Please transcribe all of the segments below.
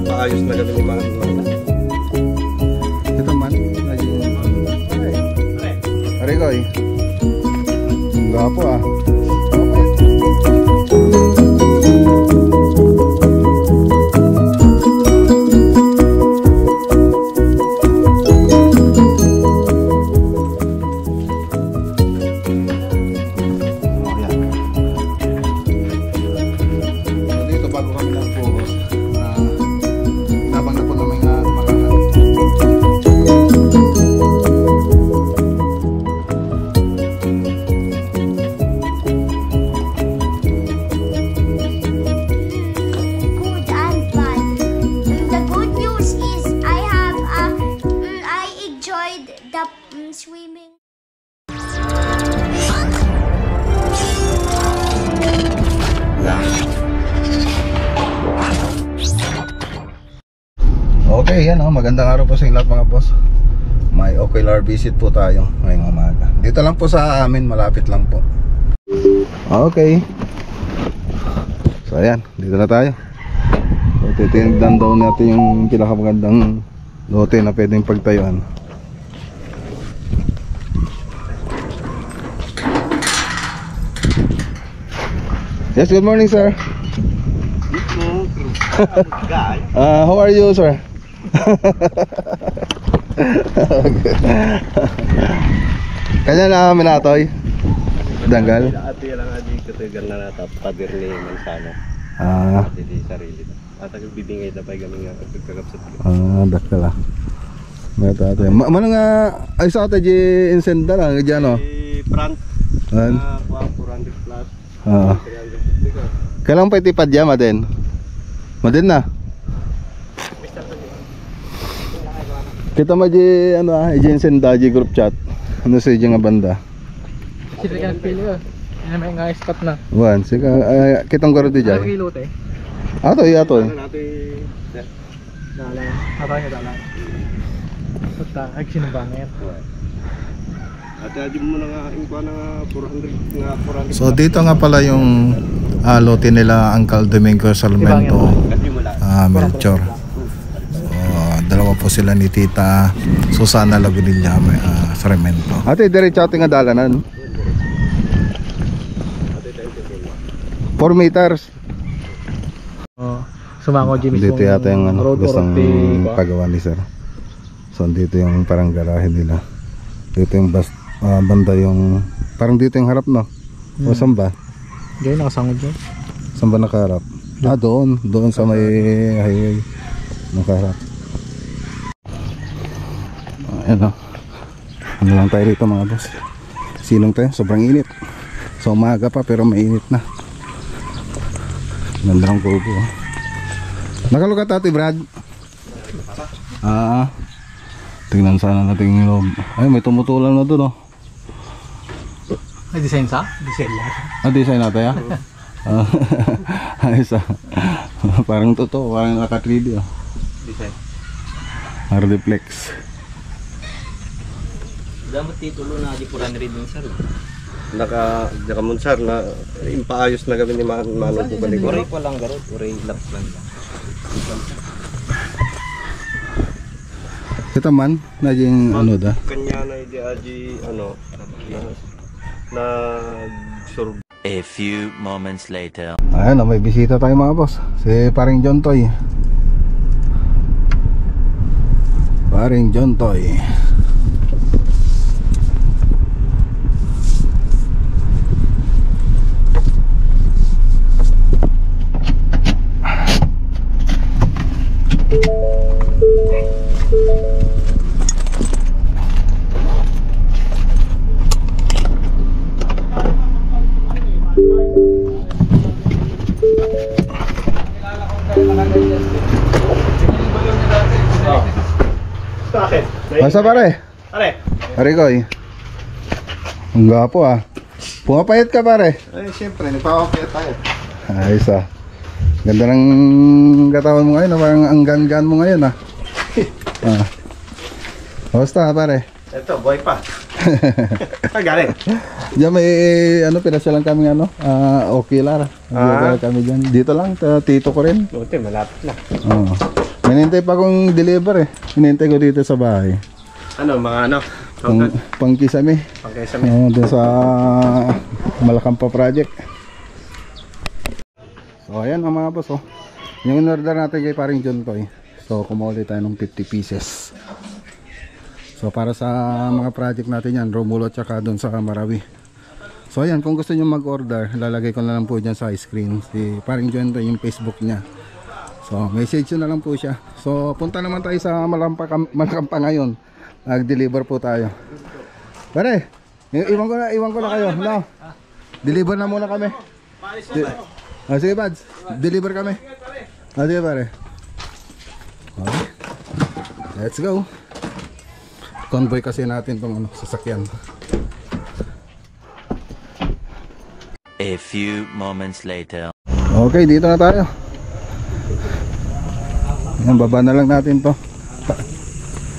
paayos na kami ni mga ito man naging Arigoy gapo ah. Swimming. Okay, yan oh, magandang araw po sa inyo lahat mga boss. May ocular visit po tayo ngayong umaga. Dito lang po sa amin, malapit lang po. Okay. So ayan, dito na tayo. So titingnan daw natin yung pinakamagandang lote na pwedeng pagtayuan. Yes, good morning, sir. How are you, sir? Okay. Kanya na minatoy. Danggal. Ati lang adi katagal na natap pader ni Mansano. Di sarili. At ang bibingay na pay kami nga pagkakapsat. Dakala. Meta ato. Mano nga ay sa ata di insenda lang di ano. Front. 400 plus. Kailang pa itipad ya Maden? Maden na. Kita mo di ano agency daji group chat. Ano sa nga banda? Sila ka nagpili ka. Yan may nga spot na. Wan, sika kitang garo di diyan. Kilo te. Ato. Natin Dala. Atay dala. Basta ay sinubangit. At adi mo na nga ingkwa na 400 So dito nga pala yung lote nila Uncle Domingo Salmento, Melchor. Dalawa po sila ni Tita Susana Lagunilla Sarmento. Ate, diretso ating nga dalanan. 4 meters. Sumango Jimmy. Dito yata yung gustong pagawa ni sir. So dito yung parang garahe nila. Dito yung banda yung parang dito yung harap no. O saan ba? Diyan nakasangod dyan. Saan ba nakaharap? Doon sa may highway nakaharap. Ayan o. Ano lang tayo rito mga boss. Silong tayo, sobrang init. So umaga pa pero mainit na. Ganda ng kubo. Nakalugat ate Brad. Tingnan sana natin yung loob. Ay may tumutulan na doon oh. Ay design sa? Design lang. Design natin ya? Ayos parang totoo, parang naka 3D oh. design. Hardiplex. Dapat titulo na di 400 din sir. Nakamunsar na impaayos na kami ni Manong po balik. Uray pa lang garot, uray laps lang. Kita man, naging ano da? Kanya na di aji ano na survey. A few moments later. Ayan, may bisita tayo mga boss. Si paring John Toy. Paring John Toy. Masa pare? Pare. Arigoy. Ang gapo ah. Pumapayat ka pare? Ay siyempre, nagpapapayat tayo. Ayos ah. Ganda ng katawan mo ngayon, parang ang gan-gan mo ngayon ah. Basta pare? Ito, boy pa. Galing. Diyan may pinasyalan kami ocular. Kami dyan. Dito lang, tito ko rin. Buti, malapit lang. Hinintay pa kong deliver eh. Hinintay ko dito sa bahay. Ano, mga ano? Pang kisame. Pangkesame. Doon sa Malakampa project. So ayan ang mga boss oh. Yung in-order natin kay paring John Toy. So kumuli tayo ng 50 pieces. So para sa mga project natin yan, Romulo tsaka doon sa Marawi. So ayan, kung gusto nyo mag-order, lalagay ko na lang po dyan sa screen si paring John Toy, yung Facebook niya. So message nyo na lang po siya. So punta naman tayo sa Malakampa ngayon. Nag-deliver po tayo. Pare, iwan ko na kayo. No. Deliver na muna kami. Sige Bads, deliver kami. Sige pare. Okay. Let's go. Convoy kasi natin tong sasakyan. A few moments later. Okay, dito na tayo. Yan, baba na lang natin to.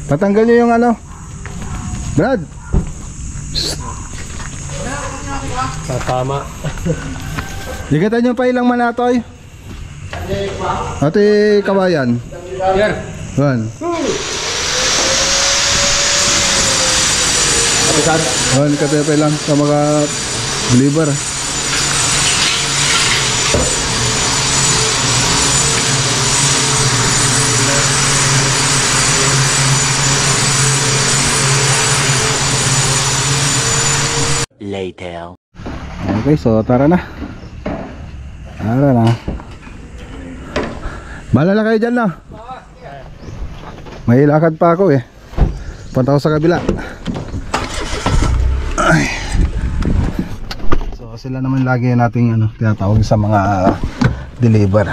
Patanggal nyo yung ano Brad. Tama. Ligatan nyo pa ilang manatoy. Ate kawayan. Yan. Yan, katepe lang sa mga deliver. Later. Okay, so tara na. Tara na. Balala kayo dyan na. May lakad pa ako eh. Punta ko sa kabila. Ay. So sila naman lagi nating tinatawag sa mga deliver.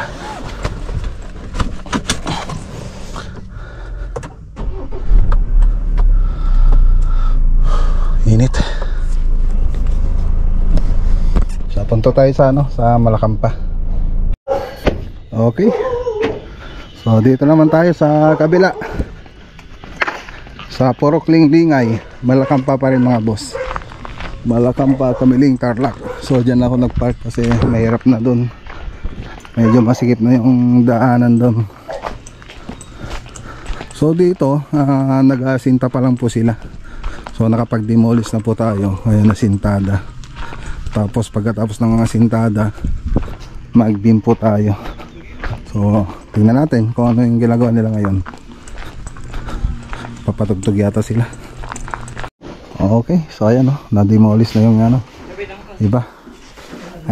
Init. Punta tayo sa sa Malakampa. Okay. So dito naman tayo sa kabila. Sa Porokling Lingay, Malakampa pa rin mga boss. Malakampa, Kamiling, Tarlac. So diyan ako nagpark kasi mahirap na doon. Medyo masikip na yung daanan doon. So dito, nag-asinta pa lang po sila. So nakapag-demolish na po tayo. Ayan na sintada. Tapos pagkatapos ng mga sintada, mag-beam po tayo. So tingnan natin kung ano yung ginagawa nila ngayon. Papatugtog yata sila. Okay, so ayan na-demolish na yung iba.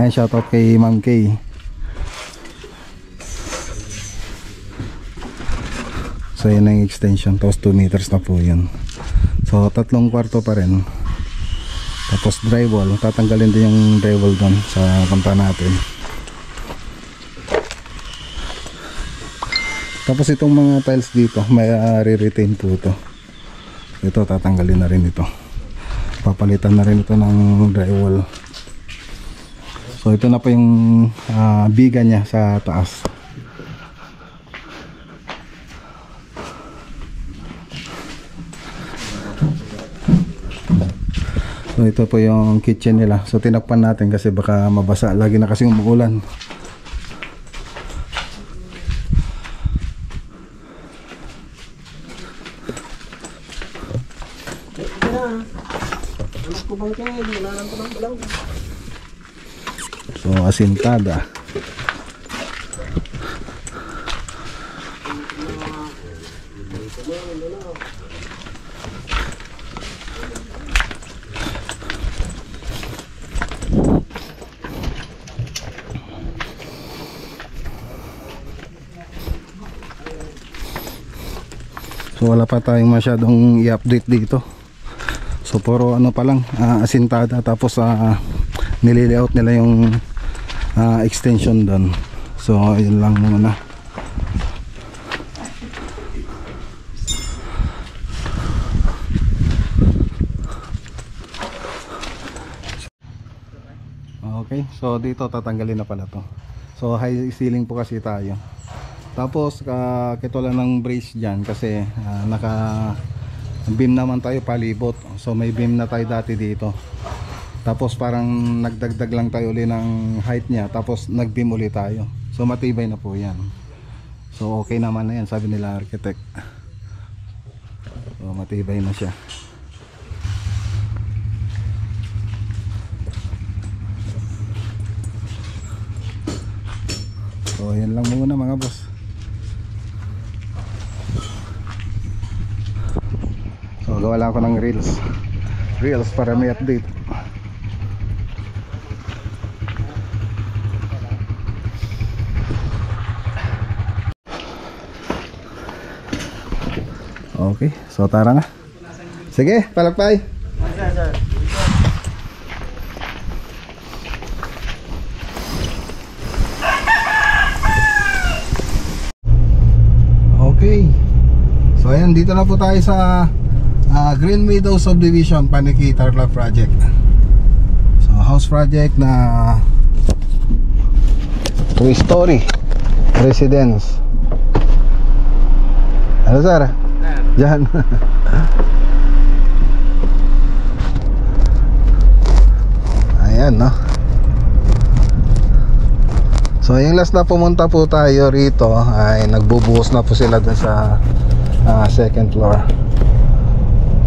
Ayan, shoutout kay Ma'am Kay. So yan ang extension, tapos 2 meters na po yun. So 3 kwarto pa rin. Tapos drywall, tatanggalin din yung drywall doon sa punta natin. Tapos itong mga tiles dito, may re-retain po ito. Ito tatanggalin na rin ito. Papalitan na rin ito ng drywall. So ito na po yung biga niya sa taas. So ito po yung kitchen nila. So tinakpan natin kasi baka mabasa. Lagi na kasi umuulan. So asintada. So wala pa tayong masyadong i-update dito. So puro pa lang asintada, tapos nililayout nila yung extension doon. So yun lang muna. Okay, so dito tatanggalin na pala to. So high ceiling po kasi tayo. Tapos kito lang ng brace dyan kasi naka beam naman tayo palibot. So may beam na tayo dati dito. Tapos parang nagdagdag lang tayo uli ng height niya. Tapos nag beam uli tayo. So matibay na po yan. So okay naman na yan, sabi nila architect. So matibay na siya. So yan lang muna mga boss. So gawa lang ako ng reels para may update. Okay, so tara na. Sige, palakpay. Okay. So ayan, dito na po tayo sa Green Meadow Subdivision, Paniki Tarlac Project. So house project na 2-story residence. Ano sir? Diyan. Ayan, no. So yung last na pumunta po tayo rito ay nagbubuhos na po sila dun sa second floor.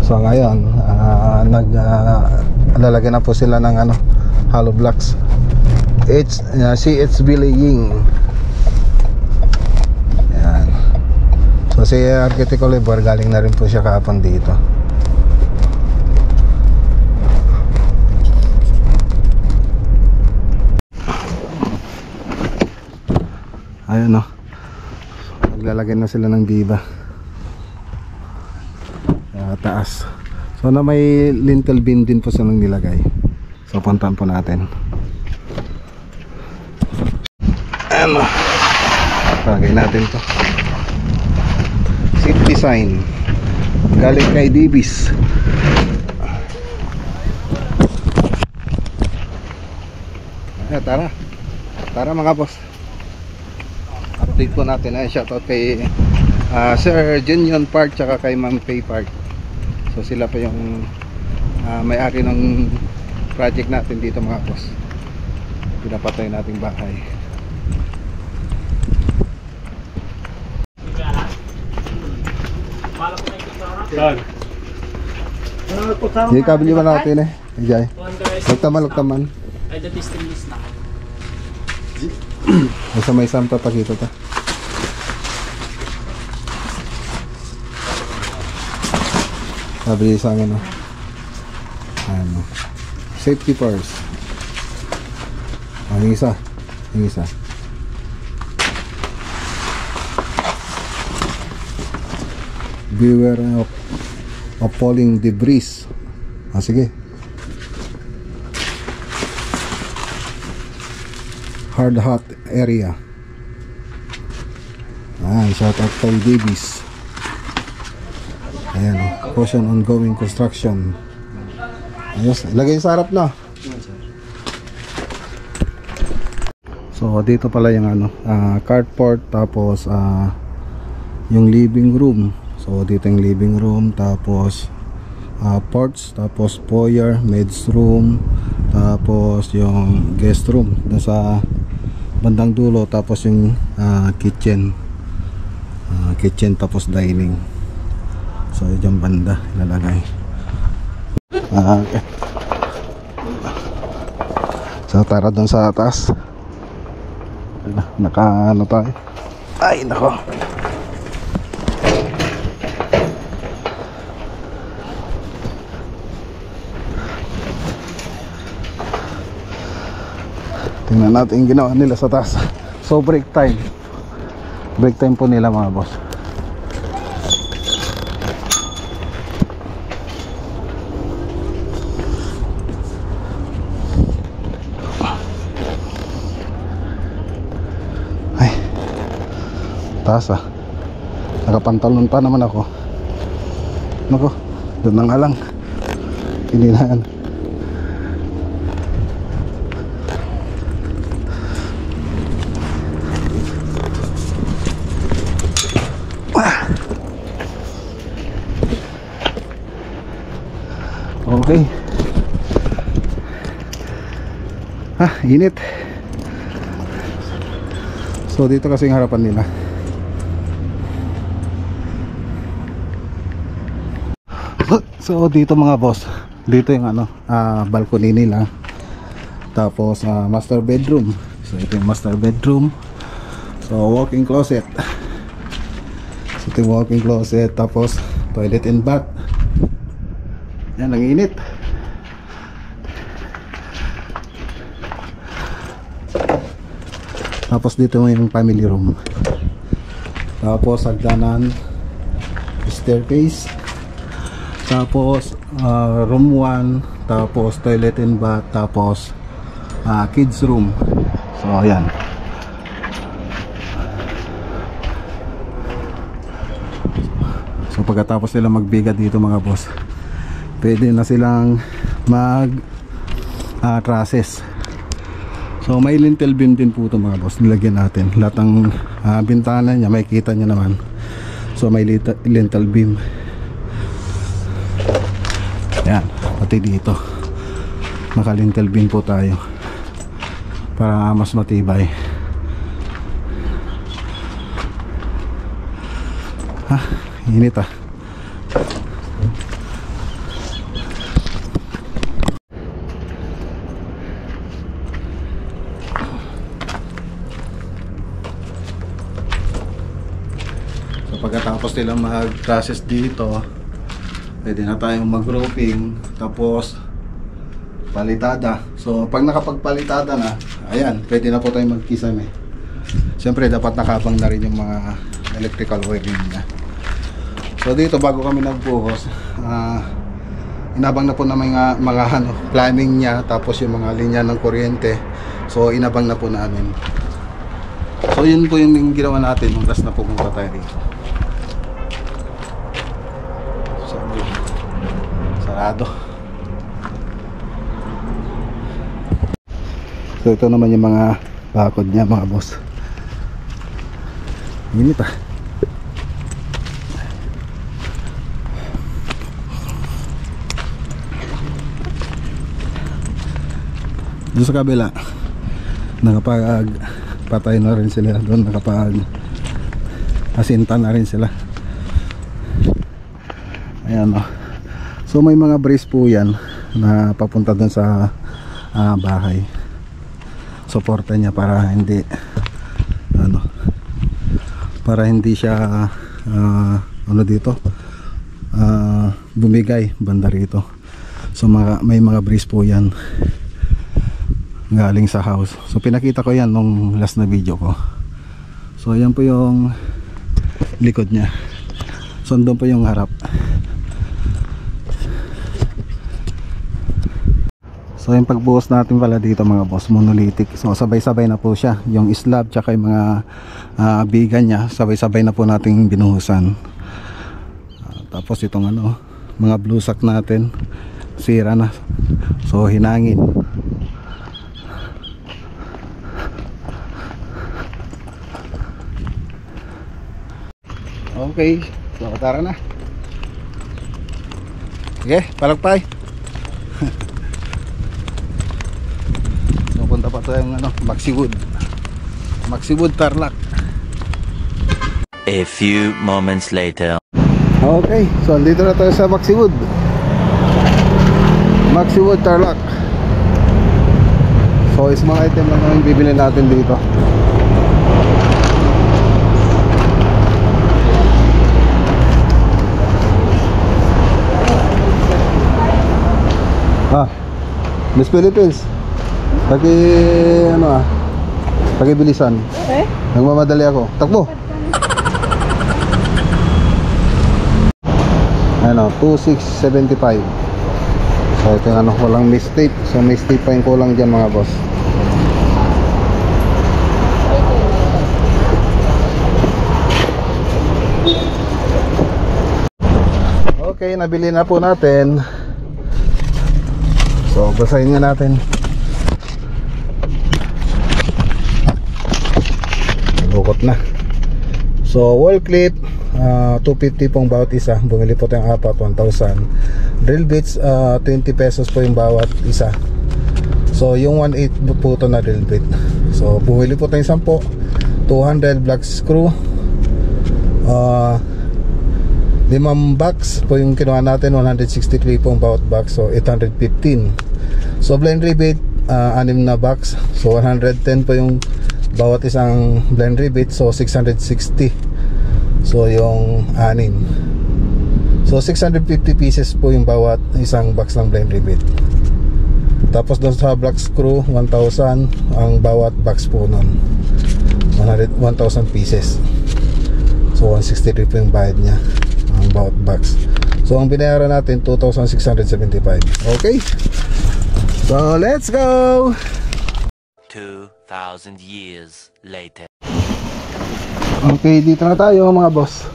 So ngayon lalagyan na po sila ng hollow blocks. CHB laying. Ayan. So si Architect Oliver galing na rin po siya kahapon dito. Ayun, no. Maglalagay na sila ng biba taas. So na may lintel beam din po silang nilagay. So puntahan po natin. Ano, lagay natin to. Seat design galing kay Davis. Tara mga boss, update po natin. Shoutout kay Sir Junior Park tsaka kay Ma'am Pay Park. So sila pa yung may-ari ng project natin dito mga boss. Pinapatay nating bahay. Hindi kabili ba natin Jai? Lugtaman. Ay, that is stainless na. Basta may sampa pa dito ta. Sabi sa akin safety first. Yung isa. Beware of falling debris. Sige. Hard hot area. Shout out kay Davis. Ayan, caution ongoing construction. Ayos, ilagay sa harap na. So dito pala yung carport, tapos yung living room. So dito yung living room, tapos porch, tapos foyer, maids room, tapos yung guest room doon sa bandang dulo, tapos yung kitchen tapos dining. So yung banda ilalagay. Okay. So tara doon sa taas. Naka tayo. Ay nako. Tingnan natin yung ginawa nila sa taas. So break time po nila mga boss. Ay, taas nakapantalon pa naman ako. Nako, doon na nga lang pininaan. Okay. Init. So dito kasi yung harapan nila. So dito mga boss, dito yung balcony nila. Tapos master bedroom. So ito yung master bedroom. So walk-in closet. So ito yung walk-in closet. Tapos toilet and bath. Yan, ang init. Tapos dito yung family room. Tapos hagdanan, staircase. Tapos room 1. Tapos toilet and bath. Tapos kids room. So ayan. So pagkatapos nila magbiga dito mga boss, pwede na silang mag trusses. So may lintel beam din po ito mga boss, nilagyan natin. Lahat ng bintana niya, makikita niya naman. So may lintel beam. Ayan, pati dito naka lintel beam po tayo para mas matibay. Init ah. Pagkatapos nila mag-process dito, pwede na tayong mag-roofing, tapos palitada. So pag nakapagpalitada na, ayan, pwede na po tayong magkisame. Siyempre dapat nakabang na rin yung mga electrical wiring niya. So dito bago kami nagbuhos, inabang na po na mga planning niya, tapos yung mga linya ng kuryente. So inabang na po namin. So yun po yung ginawa natin nung last na pumunta tayo dito. Sarado. So ito naman yung mga bakod niya mga boss. Init ah. Doon sa kabila nakapag-patay na rin sila doon, nakapag-asinta na rin sila. Ayan o. So may mga brace po yan na papunta doon sa bahay. Suporta niya para hindi siya bumigay banda rito. So may mga brace po yan galing sa house. So pinakita ko yan nung last na video ko. So ayan po yung likod niya. So doon po yung harap. So yung pagbuhos natin pala dito mga boss, monolithic. So sabay-sabay na po siya. Yung slab tsaka yung mga bigan niya, sabay-sabay na po nating binuhusan. Tapos itong mga blue sack natin, sira na. So hinangin. Okay, so tara na. Sige, palakpay. So punta pa tayong Maxiwood Tarlac. A few moments later. Okay, so dito na tayo sa Maxiwood Tarlac. So is mga item lang naman bibili natin dito. Miss Philippines, pakibilisan. Okay. Nagmamadali ako. Takbo. 2675. So ito yung walang mistake. So mistake pa yung kulang dyan mga boss. Okay, nabili na po natin. So basahin nga natin. Lukot na. So wall clip 250 pong bawat isa. Bumili po tayong apat, 1,000. Drill bits 20 pesos po yung bawat isa. So yung 1/8 po ito na drill bit. So bumili po tayong 10, 200 black screw, 5 box po yung kinuha natin, 163 po ang bawat box, so 815. So blend rebate, 6 na box, so 110 po yung bawat isang blend rebate, so 660. So yung 6, so 650 pieces po yung bawat isang box ng blend rebate. Tapos doon sa black screw, 1,000 ang bawat box po nun, 1,000 pieces. So 163 po yung bayad niya ang bawat box. So ang binayaran natin 2,675. Okay, so let's go. 2,000 years later. Okay, dito na tayo mga boss.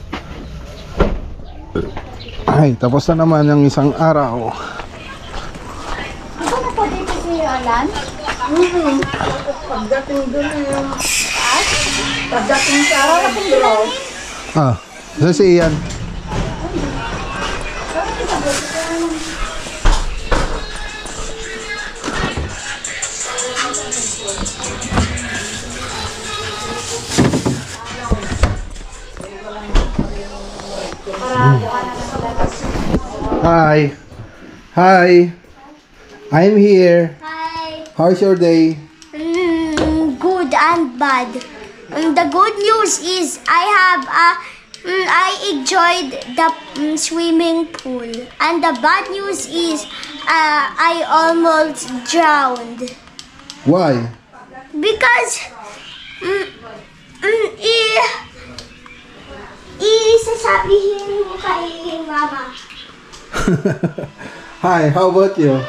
Ay, tapos na naman yung isang araw. Ano po dito si Alan? Pagdating doon yung pagdating sa Pedro. Saan si Ian? Hi. Hi. I'm here. Hi. How's your day? Good and bad. The good news is I enjoyed the swimming pool, and the bad news is I almost drowned Why? because isasabihin mo kay mama. Hi, how about you?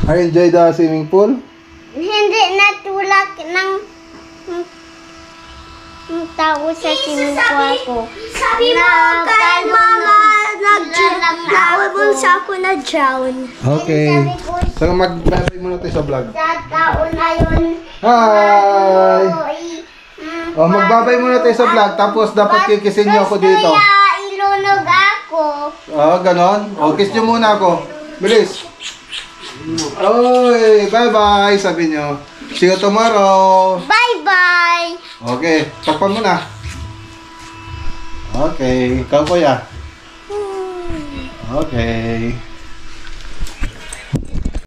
I enjoy the swimming pool? Hindi natulak ng tao sa swimming pool ko. Sabi mo kay mama, nag-drown ako na drown. Okay. So mag-babay muna tayo sa vlog. Sa tao na yun. Hi! Oh, magbabay muna tayo sa vlog, tapos dapat kikisin niyo ako dito. Kaya ilunog ako. Oh, ganon. O, kiss niyo muna ako. Bilis. Oy, bye-bye, sabi niyo. See you tomorrow. Bye-bye. Okay, takpan mo na. Okay, ikaw kuya. Okay.